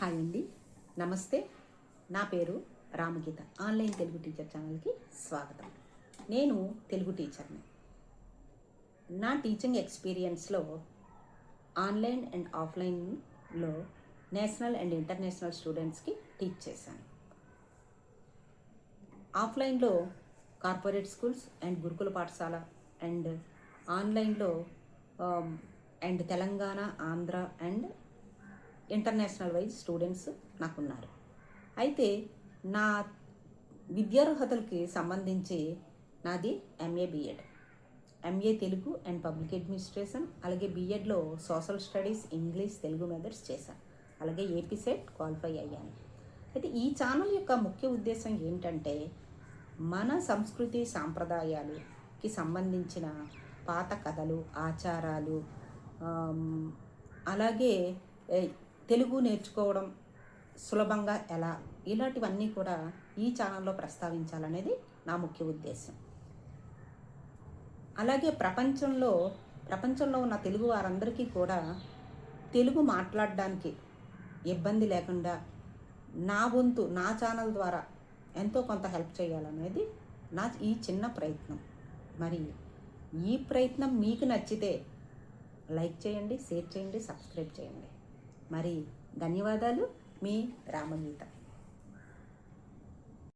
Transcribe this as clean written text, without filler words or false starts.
Hi అండి, నమస్తే. నా పేరు రామగీత. ఆన్లైన్ తెలుగు టీచర్ ఛానల్కి స్వాగతం. నేను తెలుగు టీచర్ని. నా టీచింగ్ ఎక్స్పీరియన్స్లో ఆన్లైన్ అండ్ ఆఫ్లైన్లో నేషనల్ అండ్ ఇంటర్నేషనల్ స్టూడెంట్స్కి టీచ్ చేశాను. ఆఫ్లైన్లో కార్పొరేట్ స్కూల్స్ అండ్ గురుకుల పాఠశాల అండ్ ఆన్లైన్లో and Telangana, Andhra and international wise students నాకున్నారు. అయితే నా విద్యార్హతలకి సంబంధించి నాది MA Telugu and public administration, అలాగే బిఎడ్లో social studies, English, Telugu methods చేశాను. అలాగే ఏపీ సెట్ క్వాలిఫై అయ్యాను. అయితే ఈ ఛానల్ యొక్క ముఖ్య ఉద్దేశం ఏంటంటే మన సంస్కృతి సాంప్రదాయాలకి సంబంధించిన పాత కథలు, ఆచారాలు, అలాగే తెలుగు నేర్చుకోవడం సులభంగా ఎలా, ఇలాంటివన్నీ కూడా ఈ ఛానల్లో ప్రస్తావించాలనేది నా ముఖ్య ఉద్దేశం. అలాగే ప్రపంచంలో ఉన్న తెలుగు వారందరికీ కూడా తెలుగు మాట్లాడడానికి ఇబ్బంది లేకుండా నా వంతు నా ఛానల్ ద్వారా ఎంతో కొంత హెల్ప్ చేయాలనేది ఈ చిన్న ప్రయత్నం. మరి ఈ ప్రయత్నం మీకు నచ్చితే లైక్ చేయండి, షేర్ చేయండి, సబ్స్క్రైబ్ చేయండి. మరి ధన్యవాదాలు. మీ రామగీత.